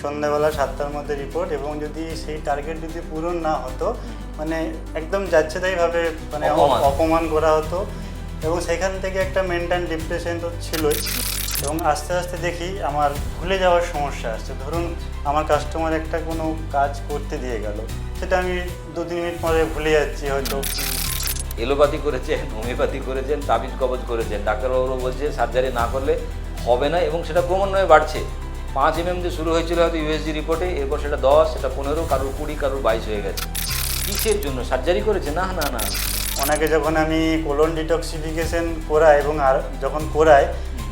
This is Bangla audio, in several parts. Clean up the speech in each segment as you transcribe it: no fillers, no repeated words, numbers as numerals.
সন্ধ্যাবেলা 7টার মধ্যে রিপোর্ট, এবং যদি সেই টার্গেট যদি পূরণ না হতো মানে একদম যাচ্ছেতাইভাবে মানে অপমান করা হতো, এবং সেখান থেকে একটা মেন্টাল ডিপ্রেশন তো ছিলই। এবং আস্তে আস্তে দেখি আমার ভুলে যাওয়ার সমস্যা আসছে। ধরুন আমার কাস্টমার একটা কোনো কাজ করতে দিয়ে গেল, সেটা আমি 2-3 মিনিট পরে ভুলে যাচ্ছি হয়তো। এলোপ্যাথি করেছেন, হোমিওপ্যাথি করেছেন, তাবিজ কবজ করেছেন, ডাক্তারবাবু বলছে সার্জারি না করলে হবে না, এবং সেটা ক্রমান্বয়ে বাড়ছে। 5 mm দিয়ে শুরু হয়েছিল হয়তো ইউএসজি রিপোর্টে, এরপর সেটা 10, সেটা 15, কারোর 20, কারোর 22 হয়ে গেছে। কিসের জন্য সার্জারি করেছে? না না না, ওনাকে যখন আমি কোলন ডিটক্সিফিকেশন করাই এবং আর যখন করাই,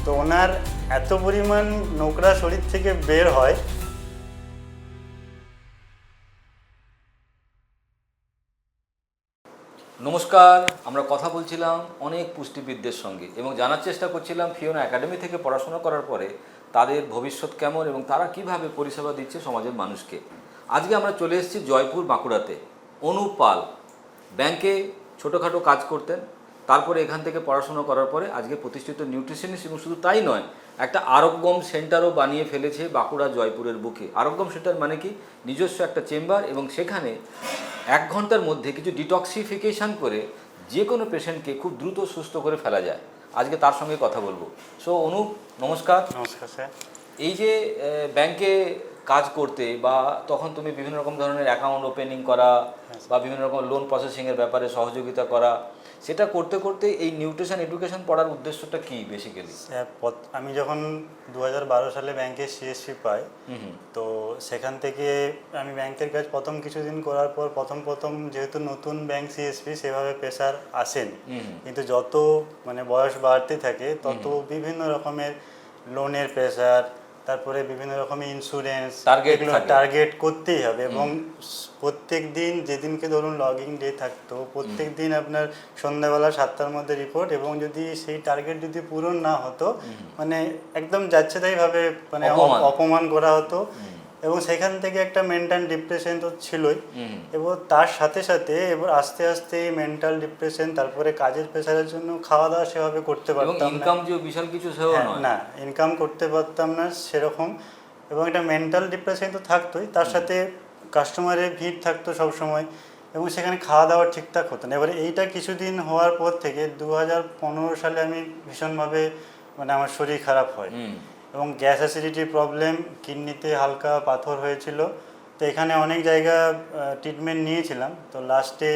তো ওনার এত পরিমাণ নোংরা শরীর থেকে বের হয়। নমস্কার, আমরা কথা বলছিলাম অনেক পুষ্টিবিদদের সঙ্গে এবং জানার চেষ্টা করছিলাম ফিওনা একাডেমি থেকে পড়াশোনা করার পরে তাদের ভবিষ্যৎ কেমন এবং তারা কিভাবে পরিষেবা দিচ্ছে সমাজের মানুষকে। আজকে আমরা চলে এসেছি জয়পুর, বাঁকুড়াতে। অনুপ পাল ব্যাংকে ছোটোখাটো কাজ করতেন, তারপরে এখান থেকে পড়াশোনা করার পরে আজকে প্রতিষ্ঠিত নিউট্রিশনিস্ট, এবং শুধু তাই নয়, একটা আরোগ্যম সেন্টারও বানিয়ে ফেলেছে বাঁকুড়া জয়পুরের বুকে। আরোগ্যম সেন্টার মানে কি? নিজস্ব একটা চেম্বার, এবং সেখানে 1 ঘন্টার মধ্যে কিছু ডিটক্সিফিকেশান করে যে কোনো পেশেন্টকে খুব দ্রুত সুস্থ করে ফেলা যায়। আজকে তার সঙ্গে কথা বলবো। সো অনুপ, নমস্কার। নমস্কার স্যার। এই যে ব্যাংকে কাজ করতে বা তখন তুমি বিভিন্ন রকম ধরনের অ্যাকাউন্ট ওপেনিং করা বা বিভিন্ন রকম লোন প্রসেসিংয়ের ব্যাপারে সহযোগিতা করা, সেটা করতে করতে এই নিউট্রিশন এডুকেশন পড়ার উদ্দেশ্যটা কি বেসিক্যালি? স্যার আমি যখন 2012 সালে ব্যাংকে সিএসসি পাই, তো সেখান থেকে আমি ব্যাংকের কাজ প্রথম কিছুদিন করার পর প্রথম যেহেতু নতুন ব্যাংক সিএসপি, সেভাবে প্রেশার আসেন, কিন্তু যত মানে বয়স বাড়তে থাকে তত বিভিন্ন রকমের লোনের প্রেশার, তারপরে বিভিন্ন রকমের ইন্স্যুরেন্স, এগুলো টার্গেট করতেই হবে। এবং প্রত্যেক দিন যেদিনকে ধরুন লগিং ডে থাকতো, প্রত্যেক দিন আপনার সন্ধ্যাবেলা 7টার মধ্যে রিপোর্ট, এবং যদি সেই টার্গেট যদি পূরণ না হতো মানে একদম যাচ্ছেতাইভাবে মানে অপমান করা হতো, এবং সেখান থেকে একটা মেন্টাল ডিপ্রেশন তো ছিলই। এবং তার সাথে সাথে এবার আস্তে আস্তে মেন্টাল ডিপ্রেশন, তারপরে কাজের প্রেশারের জন্য খাওয়া দাওয়া সেভাবে করতে পারতাম না, ইনকাম যে বিশাল কিছু সেও নয়, না ইনকাম করতে পারতাম না সেরকম, এবং একটা মেন্টাল ডিপ্রেশন তো থাকতোই, তার সাথে কাস্টমারের ভিড় থাকতো সবসময়, এবং সেখানে খাওয়া দাওয়া ঠিকঠাক হতো না। এবারে এইটা কিছুদিন হওয়ার পর থেকে 2015 সালে আমি ভীষণভাবে মানে আমার শরীর খারাপ হয়, এবং গ্যাস অ্যাসিডিটির প্রবলেম, কিডনিতে হালকা পাথর হয়েছিল। তো এখানে অনেক জায়গা ট্রিটমেন্ট নিয়েছিলাম। তো লাস্টে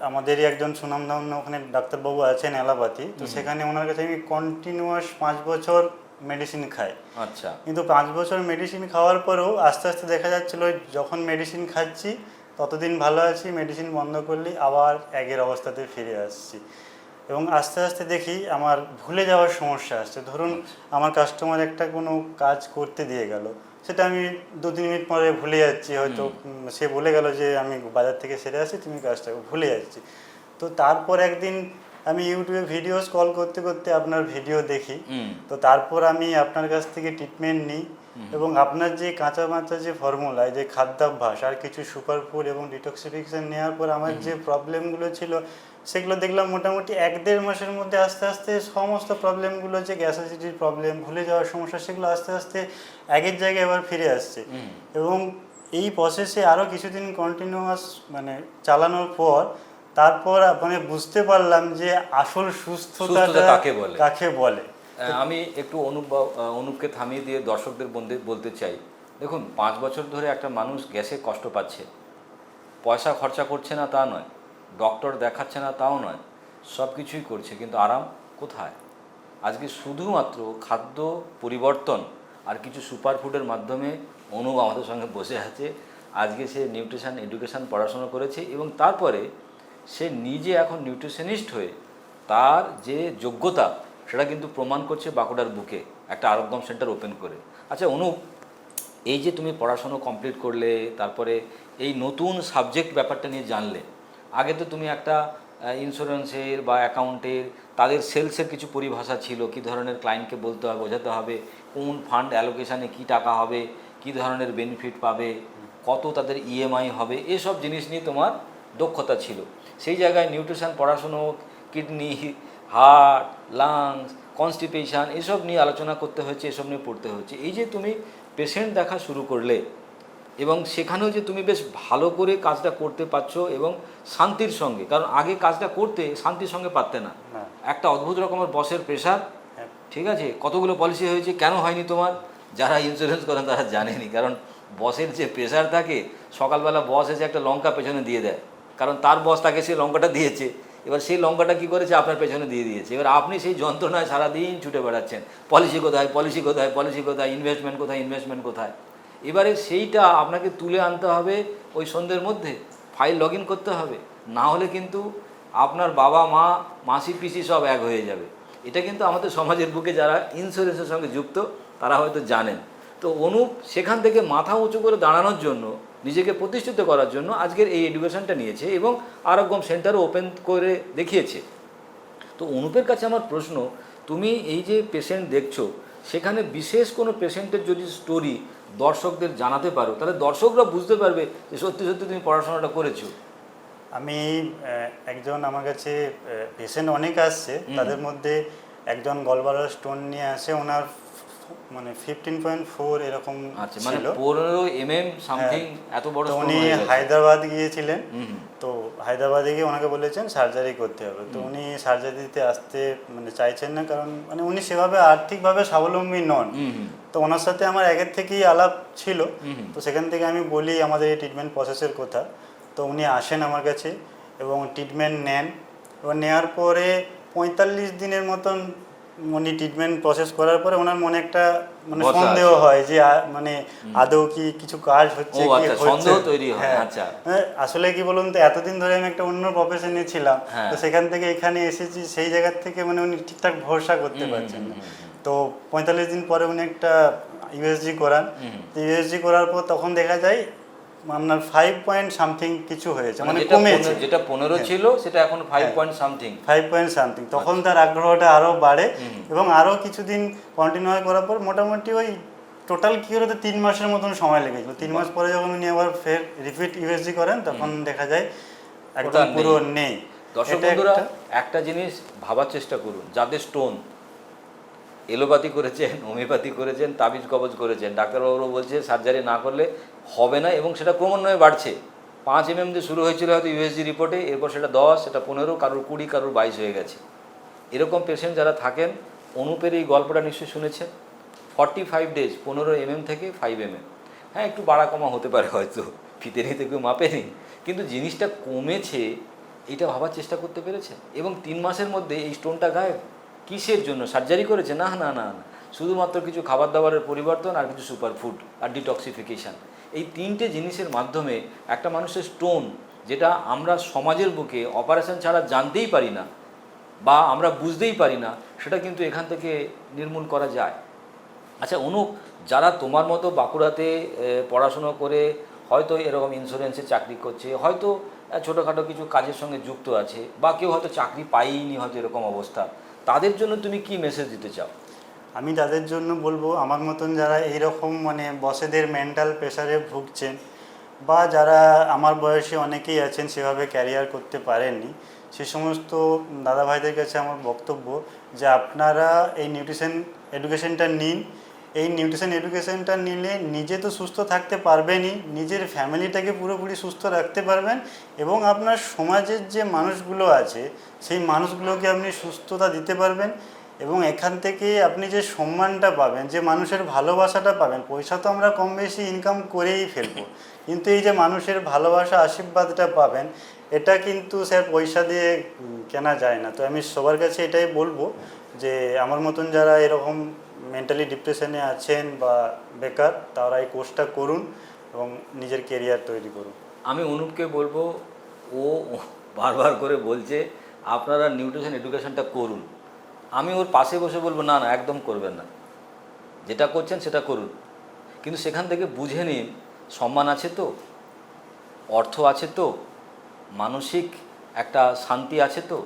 আমাদেরই একজন সুনামধন্য ওখানে ডাক্তারবাবু আছেন এলাপাতি, তো সেখানে ওনার কাছে আমি কন্টিনিউয়াস 5 বছর মেডিসিন খাই। আচ্ছা। কিন্তু 5 বছর মেডিসিন খাওয়ার পরেও আস্তে আস্তে দেখা যাচ্ছিলো যখন মেডিসিন খাচ্ছি ততদিন ভালো আছি, মেডিসিন বন্ধ করলেই আবার আগের অবস্থাতে ফিরে আসছি। এবং আস্তে আস্তে দেখি আমার ভুলে যাওয়ার সমস্যা আসছে। ধরুন আমার কাস্টমার একটা কোনো কাজ করতে দিয়ে গেল, সেটা আমি 2-3 মিনিট পরে ভুলে যাচ্ছি, হয়তো সে বলে গেল যে আমি বাজার থেকে সেরে আসি, তুমি কাজটা ভুলে যাচ্ছি। তো তারপর একদিন আমি ইউটিউবে ভিডিও স্ক্রল করতে করতে আপনার ভিডিও দেখি, তো তারপর আমি আপনার কাছ থেকে ট্রিটমেন্ট নিই, এবং আপনার যে কাঁচা মাচা যে ফর্মুলায় যে খাদ্যাভ্যাস আর কিছু সুপারফুড এবং ডিটক্সিফিকেশন নেওয়ার পর আমার যে প্রবলেমগুলো ছিল সেগুলো দেখলাম মোটামুটি 1-1.5 মাসের মধ্যে আস্তে আস্তে সমস্ত প্রবলেমগুলো, যে গ্যাস অ্যাসিডিটির প্রবলেম, ভুলে যাওয়ার সমস্যা, সেগুলো আস্তে আস্তে আগের জায়গায় আবার ফিরে আসছে। এবং এই প্রসেসে আরও কিছুদিন কন্টিনিউয়াস মানে চালানোর পর তারপর মানে বুঝতে পারলাম যে আসল সুস্থতা কাকে বলে। আমি একটু অনুপকে থামিয়ে দিয়ে দর্শকদের বলতে চাই, দেখুন 5 বছর ধরে একটা মানুষ গ্যাসে কষ্ট পাচ্ছে, পয়সা খরচা করছে না তা নয়, ডক্টর দেখাচ্ছে না তাও নয়, সব কিছুই করছে, কিন্তু আরাম কোথায়? আজকে শুধুমাত্র খাদ্য পরিবর্তন আর কিছু সুপারফুডের মাধ্যমে অনুপ আমাদের সঙ্গে বসে আছে। আজকে সে নিউট্রিশন এডুকেশন পড়াশোনা করেছে, এবং তারপরে সে নিজে এখন নিউট্রিশনিস্ট হয়ে তার যে যোগ্যতা সেটা কিন্তু প্রমাণ করছে বাঁকুড়ার বুকে একটা আরোগ্যম সেন্টার ওপেন করে। আচ্ছা অনুপ, এই যে তুমি পড়াশোনা কমপ্লিট করলে, তারপরে এই নতুন সাবজেক্ট ব্যাপারটা নিয়ে জানলে, আগে তো তুমি একটা ইন্স্যুরেন্সের বা অ্যাকাউন্টের তাদের সেলসের কিছু পরিভাষা ছিল, কী ধরনের ক্লায়েন্টকে বলতে হবে, বোঝাতে হবে, কোন ফান্ড অ্যালোকেশানে কী টাকা হবে, কী ধরনের বেনিফিট পাবে, কত তাদের ইএমআই হবে, এসব জিনিস নিয়ে তোমার দক্ষতা ছিল। সেই জায়গায় নিউট্রিশন পড়াশুনো, কিডনি, হার্ট, লাংস, কনস্টিপেশন, এসব নিয়ে আলোচনা করতে হয়েছে, এসব নিয়ে পড়তে হচ্ছে। এই যে তুমি পেশেন্ট দেখা শুরু করলে এবং সেখানেও যে তুমি বেশ ভালো করে কাজটা করতে পারছো এবং শান্তির সঙ্গে, কারণ আগে কাজটা করতে শান্তির সঙ্গে পারতে না, না। একটা অদ্ভুত রকমের বসের প্রেশার, হ্যাঁ। ঠিক আছে, কতগুলো পলিসি হয়েছে, কেন হয়নি তোমার, যারা ইন্স্যুরেন্স করেন তারা জানেনি, কারণ বসের যে প্রেশার থাকে, সকালবেলা বস এসে একটা লঙ্কা পেছনে দিয়ে দেয়, কারণ তার বস তাকে সেই লঙ্কাটা দিয়েছে, এবার সেই লঙ্কাটা কী করেছে আপনার পেছনে দিয়ে দিয়েছে, এবার আপনি সেই যন্ত্রণায় সারাদিন ছুটে বেড়াচ্ছেন, পলিসি কোথায়, পলিসি কোথায়, পলিসি কোথায়, ইনভেস্টমেন্ট কোথায়, ইনভেস্টমেন্ট কোথায়। এবারে সেইটা আপনাকে তুলে আনতে হবে ওই সন্ধ্যের মধ্যে, ফাইল লগ ইন করতে হবে, না হলে কিন্তু আপনার বাবা মা মাসি পিসি সব এক হয়ে যাবে। এটা কিন্তু আমাদের সমাজের বুকে যারা ইন্স্যুরেন্সের সঙ্গে যুক্ত তারা হয়তো জানেন। তো অনুপ সেখান থেকে মাথা উঁচু করে দাঁড়ানোর জন্য, নিজেকে প্রতিষ্ঠিত করার জন্য আজকের এই এডুকেশনটা নিয়েছে এবং আরোগ্যম সেন্টারও ওপেন করে দেখিয়েছে। তো অনুপের কাছে আমার প্রশ্ন, তুমি এই যে পেশেন্ট দেখছো, সেখানে বিশেষ কোনো পেশেন্টের যদি স্টোরি দর্শকদের জানাতে পারো, তাহলে দর্শকরা বুঝতে পারবে যে সত্যি সত্যি তুমি পড়াশোনাটা করেছো। আমি একজন আমার কাছে পেশেন্ট অনেক আসছে, তাদের মধ্যে একজন গলব্লাডার স্টোন নিয়ে আসে, ওনার মানে 15.4 এরকম আচ্ছা, মানে ছিল। 15 সামথিং, এত বড় তো stone উনি হয়ে গেছে। হায়দ্রাবাদ গিয়েছিলেন, হুম। তো হায়দ্রাবাদে গিয়ে ওনাকে বলেছেন সার্জারি করতে হবে, তো উনি সার্জারি দিতে আসতে মানে চাইছেন না, কারণ মানে উনি সেভাবে আর্থিকভাবে স্বাবলম্বী নন। হুম। তো ওনার সাথে আমার আগের থেকেই আলাপ ছিল, হুম। তো সেখান থেকে আমি বলি আমাদের এই ট্রিটমেন্ট প্রসেসের কথা, তো উনি আসেন আমার কাছে এবং ট্রিটমেন্ট নেন, এবং নেওয়ার পরে 45 দিনের মতন উনি ট্রিটমেন্ট প্রসেস করার পরে ওনার মনে একটা মানে ভরসা সন্দেহ আছে। হয় যে মানে আদৌ কি কিছু কাজ হচ্ছে ও কি আচ্ছা, হচ্ছে। সন্দেহ তৈরি হয়। হ্যাঁ। আচ্ছা। আসলে কি বলুন তো, এতদিন ধরে আমি একটা অন্য প্রফেশনে ছিলাম, হ্যাঁ। তো সেখান থেকে এখানে এসেছি, সেই জায়গার থেকে মানে উনি ঠিকঠাক ভরসা করতে পারছেন না। তো 45 দিন পরে উনি একটা ইউএসজি করান, ইউএসজি করার পর তখন দেখা যায় আপনার 5 পয়েন্ট সামথিং কিছু হয়েছে, মানে কমেছে। যেটা 15 ছিল সেটা এখন 5 পয়েন্ট সামথিং। 5 পয়েন্ট সামথিং, তখন তার আগ্রহটা আরও বাড়ে এবং আরও কিছুদিন কন্টিনিউ করার পর মোটামুটি ওই টোটাল কী হলো 3 মাসের মতন সময় লেগেছিল। 3 মাস পরে যখন উনি আবার ফের রিপিট ইউএসজি করেন, তখন দেখা যায় একদম পুরো নেই। দর্শক এটা বন্ধুরা, একটা একটা জিনিস ভাবার চেষ্টা করুন, যাদের স্টোন, এলোপ্যাথি করেছেন, হোমিওপ্যাথি করেছেন, তাবিজ কবজ করেছেন, ডাক্তারবাবুরা বলছে সার্জারি না করলে হবে না এবং সেটা ক্রমান্বয়ে বাড়ছে। 5 দিয়ে শুরু হয়েছিল হয়তো ইউএসজি রিপোর্টে, এরপর সেটা 10, সেটা 15, কারোর 20, কারোর 22 হয়ে গেছে। এরকম পেশেন্ট যারা থাকেন, অনুপের এই গল্পটা নিশ্চয়ই শুনেছেন। 45 ডেজ 15 থেকে 5 হ্যাঁ, একটু বাড়া কমা হতে পারে হয়তো, ফিতে নিতে কেউ মাপেনি, কিন্তু জিনিসটা কমেছে, এটা ভাবার চেষ্টা করতে পেরেছে। এবং 3 মাসের মধ্যে এই স্টোনটা গায়েব। কিসের জন্য সার্জারি করেছে? না না না না, শুধুমাত্র কিছু খাবার দাবারের পরিবর্তন আর কিছু সুপারফুড আর ডিটক্সিফিকেশান, এই 3টে জিনিসের মাধ্যমে একটা মানুষের স্টোন, যেটা আমরা সমাজের বুকে অপারেশন ছাড়া জানতেই পারি না বা আমরা বুঝতেই পারি না, সেটা কিন্তু এখান থেকে নির্মূল করা যায়। আচ্ছা অনুপ, যারা তোমার মতো বাঁকুড়াতে পড়াশুনো করে হয়তো এরকম ইন্স্যুরেন্সে চাকরি করছে, হয়তো ছোটোখাটো কিছু কাজের সঙ্গে যুক্ত আছে, বা কেউ হয়তো চাকরি পাইনি, হয়তো এরকম অবস্থা, তাদের জন্য তুমি কি মেসেজ দিতে চাও? আমি তাদের জন্য বলবো, আমার মতন যারা এইরকম মানে বসেদের মেন্টাল প্রেশারে ভুগছেন, বা যারা আমার বয়সে অনেকেই আছেন সেভাবে ক্যারিয়ার করতে পারেননি, সে সমস্ত দাদা ভাইদের কাছে আমার বক্তব্য যে আপনারা এই নিউট্রিশন এডুকেশনটা নিন। এই নিউট্রিশন এডুকেশনটা নিলে নিজে তো সুস্থ থাকতে পারবেনই, নিজের ফ্যামিলিটাকে পুরোপুরি সুস্থ রাখতে পারবেন, এবং আপনার সমাজের যে মানুষগুলো আছে সেই মানুষগুলোকে আপনি সুস্থতা দিতে পারবেন, এবং এখান থেকে আপনি যে সম্মানটা পাবেন, যে মানুষের ভালোবাসাটা পাবেন। পয়সা তো আমরা কম বেশি ইনকাম করেই ফেলবো, কিন্তু এই যে মানুষের ভালোবাসা আশীর্বাদটা পাবেন, এটা কিন্তু স্যার পয়সা দিয়ে কেনা যায় না। তো আমি সবার কাছে এটাই বলবো যে আমার মতন যারা এরকম মেন্টালি ডিপ্রেশনে আছেন বা বেকার, তারা এই কোর্সটা করুন এবং নিজের কেরিয়ার তৈরি করুন। আমি অনুপকে বলবো, ও বারবার করে বলছে আপনারা নিউট্রিশন এডুকেশনটা করুন, আমি ওর পাশে বসে বলবো না না, একদম করবেন না, যেটা করছেন সেটা করুন, কিন্তু সেখান থেকে বুঝে নিন সম্মান আছে তো, অর্থ আছে তো, মানসিক একটা শান্তি আছে তো।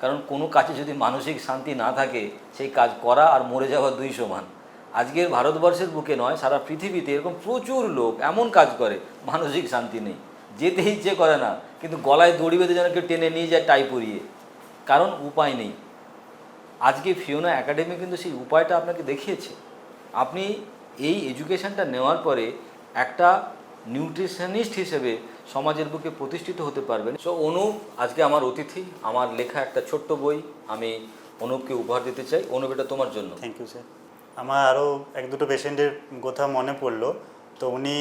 কারণ কোনো কাজে যদি মানসিক শান্তি না থাকে, সেই কাজ করা আর মরে যাওয়া 2 সমান। আজকের ভারতবর্ষের বুকে নয়, সারা পৃথিবীতে এরকম প্রচুর লোক এমন কাজ করে মানসিক শান্তি নেই, যেতে ইচ্ছে করে না, কিন্তু গলায় দড়ি বেঁধে যেন কেউ টেনে নিয়ে যায় টাই পরিয়ে, কারণ উপায় নেই। আজকে ফিওনা একাডেমি কিন্তু সেই উপায়টা আপনাকে দেখিয়েছে। আপনি এই এডুকেশনটা নেওয়ার পরে একটা নিউট্রিশনিস্ট হিসেবে সমাজের বুকে প্রতিষ্ঠিত হতে পারবেন। সো অনুপ আজকে আমার অতিথি, আমার লেখা একটা ছোট্ট বই আমি অনুপকে উপহার দিতে চাই। অনুপ, এটা তোমার জন্য। Thank you sir. আমার আরও এক দুটো পেশেন্টের কথা মনে পড়লো, তো উনি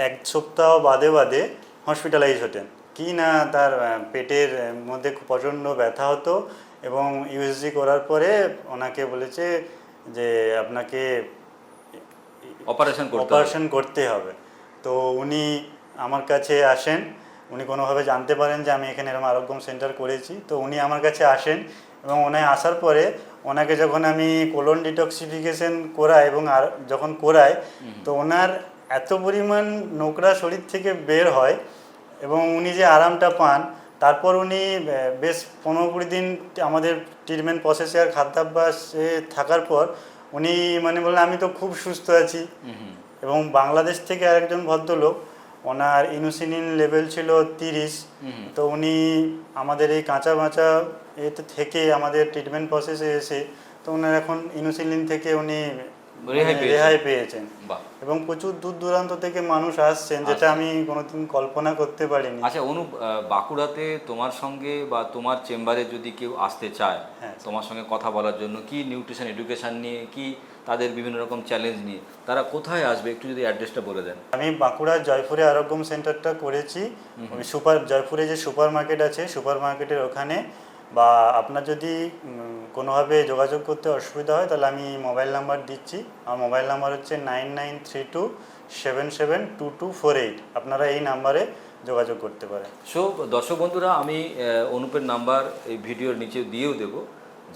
এক সপ্তাহ বাদে বাদে হসপিটালাইজ হতেন, কি না তার পেটের মধ্যে খুব প্রচণ্ড ব্যথা হতো এবং ইউএসজি করার পরে ওনাকে বলেছে যে আপনাকে অপারেশন করতে হবে। তো উনি আমার কাছে আসেন, উনি কোনোভাবে জানতে পারেন যে আমি এখানে এরকম আরোগ্যম সেন্টার করেছি, তো উনি আমার কাছে আসেন এবং ওনায় আসার পরে ওনাকে যখন আমি কোলন ডিটক্সিফিকেশন করাই এবং আর যখন করাই, তো ওনার এত পরিমাণ নোংরা শরীর থেকে বের হয় এবং উনি যে আরামটা পান, তারপর উনি বেশ 15-20 দিন আমাদের ট্রিটমেন্ট প্রসেসে আর খাদ্যাভ্যাসে থাকার পর উনি মানে বললেন আমি তো খুব সুস্থ আছি। এবং বাংলাদেশ থেকে আরেকজন ভদ্রলোক, ওনার ইনসুলিন লেভেল ছিল 30, তো উনি আমাদের এই কাঁচা বাঁচা এতে থেকে আমাদের ট্রিটমেন্ট প্রসেসে এসে তো ওনার এখন ইনসুলিন থেকে উনি রেহাই পেয়েছেন এবং প্রচুর দূর দূরান্ত থেকে মানুষ আসছেন, যেটা আমি কোনোদিন কল্পনা করতে পারিনি। আচ্ছা অনুপ, বাঁকুড়াতে তোমার সঙ্গে বা তোমার চেম্বারে যদি কেউ আসতে চায় তোমার সঙ্গে কথা বলার জন্য, কি নিউট্রিশন এডুকেশন নিয়ে, কি তাদের বিভিন্ন রকম চ্যালেঞ্জ নিয়ে, তারা কোথায় আসবে একটু যদি অ্যাড্রেসটা বলে দেন। আমি বাঁকুড়ার জয়পুরে আরোগ্যম সেন্টারটা করেছি, জয়পুরে যে সুপার মার্কেট আছে সুপার মার্কেটের ওখানে, বা আপনার যদি কোনোভাবে যোগাযোগ করতে অসুবিধা হয় তাহলে আমি মোবাইল নাম্বার দিচ্ছি। আমার মোবাইল নাম্বার হচ্ছে 9932772248। আপনারা এই নাম্বারে যোগাযোগ করতে পারেন। সো দর্শক বন্ধুরা, আমি অনুপের নাম্বার এই ভিডিওর নিচে দিয়েও দেব।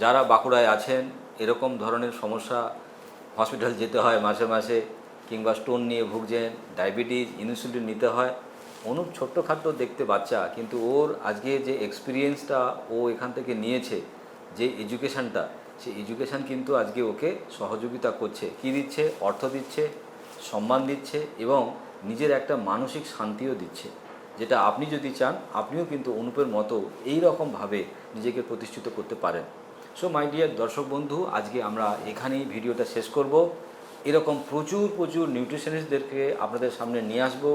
যারা বাঁকুড়ায় আছেন, এরকম ধরনের সমস্যা, হসপিটাল যেতে হয় মাসে মাসে, কিংবা স্টোন নিয়ে ভুগছেন, ডায়াবেটিস, ইনসুলিন নিতে হয়, অনুপ ছোট্টখাট্ট দেখতে বাচ্চা, কিন্তু ওর আজকে যে এক্সপিরিয়েন্সটা ও এখান থেকে নিয়েছে, যে এডুকেশানটা, সেই এডুকেশান কিন্তু আজকে ওকে সহযোগিতা করছে। কি দিচ্ছে? অর্থ দিচ্ছে, সম্মান দিচ্ছে এবং নিজের একটা মানসিক শান্তিও দিচ্ছে, যেটা আপনি যদি চান আপনিও কিন্তু অনুপের মতো এই রকমভাবে নিজেকে প্রতিষ্ঠিত করতে পারেন। সো মাই ডিয়ার দর্শক বন্ধু, আজকে আমরা এখানেই ভিডিওটা শেষ করব। এরকম প্রচুর নিউট্রিশনিস্টদেরকে আপনাদের সামনে নিয়ে আসবো,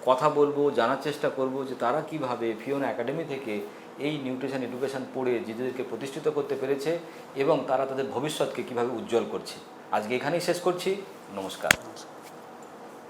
কথা বলবো, জানার চেষ্টা করব যে তারা কিভাবে ফিওনা একাডেমি থেকে এই নিউট্রিশন এডুকেশন পড়ে নিজেদেরকে প্রতিষ্ঠিত করতে পেরেছে এবং তারা তাদের ভবিষ্যৎকে কিভাবে উজ্জ্বল করছে। আজকে এখানেই শেষ করছি। নমস্কার।